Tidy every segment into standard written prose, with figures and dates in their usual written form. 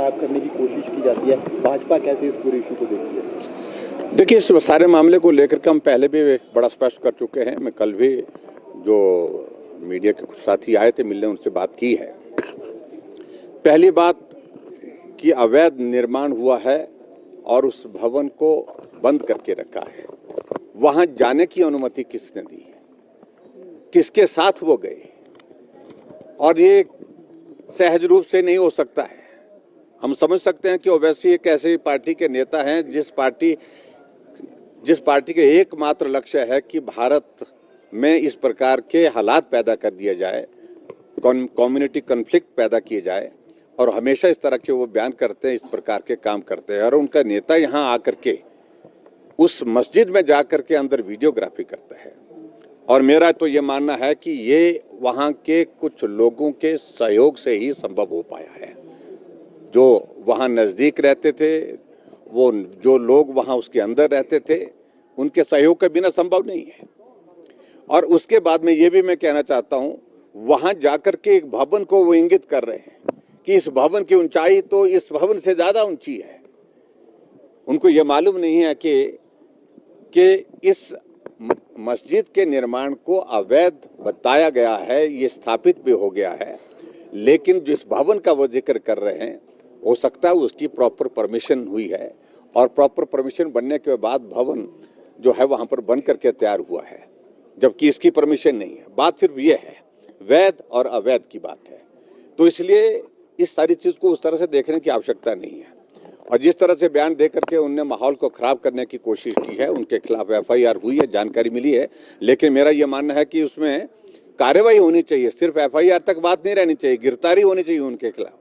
खराब करने की कोशिश की जाती है। भाजपा कैसे इस पूरे इशू को देखती है? देखिए, इस सारे मामले को लेकर के हम पहले भी बड़ा स्पष्ट कर चुके हैं। मैं कल भी जो मीडिया के कुछ साथी आए थे मिलने, उनसे बात की है। पहली बात कि अवैध निर्माण हुआ है और उस भवन को बंद करके रखा है। वहां जाने की अनुमति किसने दी है, किसके साथ वो गए, और ये सहज रूप से नहीं हो सकता है। हम समझ सकते हैं कि ओवैसी एक ऐसी पार्टी के नेता हैं जिस पार्टी के एकमात्र लक्ष्य है कि भारत में इस प्रकार के हालात पैदा कर दिए जाए, कम्युनिटी कन्फ्लिक्ट पैदा किए जाए, और हमेशा इस तरह के वो बयान करते हैं, इस प्रकार के काम करते हैं। और उनका नेता यहाँ आकर के उस मस्जिद में जाकर के अंदर वीडियोग्राफी करता है। और मेरा तो ये मानना है कि ये वहाँ के कुछ लोगों के सहयोग से ही संभव हो पाया है। जो वहाँ नज़दीक रहते थे, वो जो लोग वहाँ उसके अंदर रहते थे, उनके सहयोग के बिना संभव नहीं है। और उसके बाद में ये भी मैं कहना चाहता हूँ, वहाँ जाकर के एक भवन को वो इंगित कर रहे हैं कि इस भवन की ऊंचाई तो इस भवन से ज़्यादा ऊंची है। उनको ये मालूम नहीं है कि इस मस्जिद के निर्माण को अवैध बताया गया है, ये स्थापित भी हो गया है, लेकिन जिस भवन का वो जिक्र कर रहे हैं, हो सकता है उसकी प्रॉपर परमिशन हुई है, और प्रॉपर परमिशन बनने के बाद भवन जो है वहाँ पर बन करके तैयार हुआ है, जबकि इसकी परमिशन नहीं है। बात सिर्फ ये है, वैध और अवैध की बात है। तो इसलिए इस सारी चीज़ को उस तरह से देखने की आवश्यकता नहीं है। और जिस तरह से बयान दे करके उनने माहौल को खराब करने की कोशिश की है, उनके खिलाफ FIR हुई है, जानकारी मिली है, लेकिन मेरा ये मानना है कि उसमें कार्रवाई होनी चाहिए। सिर्फ FIR तक बात नहीं रहनी चाहिए, गिरफ्तारी होनी चाहिए उनके खिलाफ,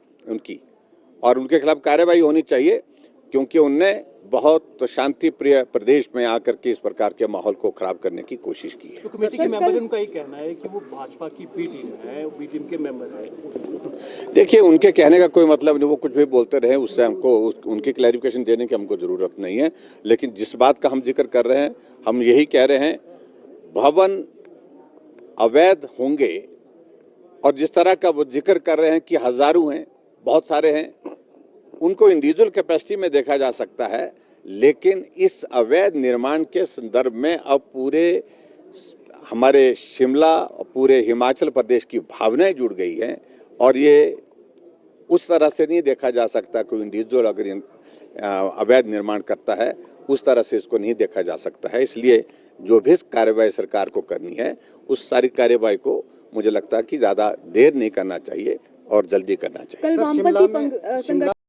उनके खिलाफ कार्रवाई होनी चाहिए, क्योंकि उनने बहुत शांति प्रिय प्रदेश में आकर के इस प्रकार के माहौल को खराब करने की कोशिश की है। तो कमेटी के मेंबर, उनका ये कहना है कि वो भाजपा की बी टीम है, बी टीम के मेंबर है। देखिए, उनके कहने का कोई मतलब नहीं, वो कुछ भी बोलते रहे, उससे हमको उनकी क्लैरिफिकेशन देने की हमको ज़रूरत नहीं है। लेकिन जिस बात का हम जिक्र कर रहे हैं, हम यही कह रहे हैं, भवन अवैध होंगे, और जिस तरह का वो जिक्र कर रहे हैं कि हज़ारों हैं, बहुत सारे हैं, उनको इंडिविजुअल कैपेसिटी में देखा जा सकता है, लेकिन इस अवैध निर्माण के संदर्भ में अब पूरे हमारे शिमला और पूरे हिमाचल प्रदेश की भावनाएं जुड़ गई हैं। और ये उस तरह से नहीं देखा जा सकता, कोई इंडिविजुअल अगर अवैध निर्माण करता है, उस तरह से इसको नहीं देखा जा सकता है। इसलिए जो भी कार्रवाई सरकार को करनी है, उस सारी कार्रवाई को मुझे लगता है कि ज़्यादा देर नहीं करना चाहिए और जल्दी करना चाहिए। कल वामपंथी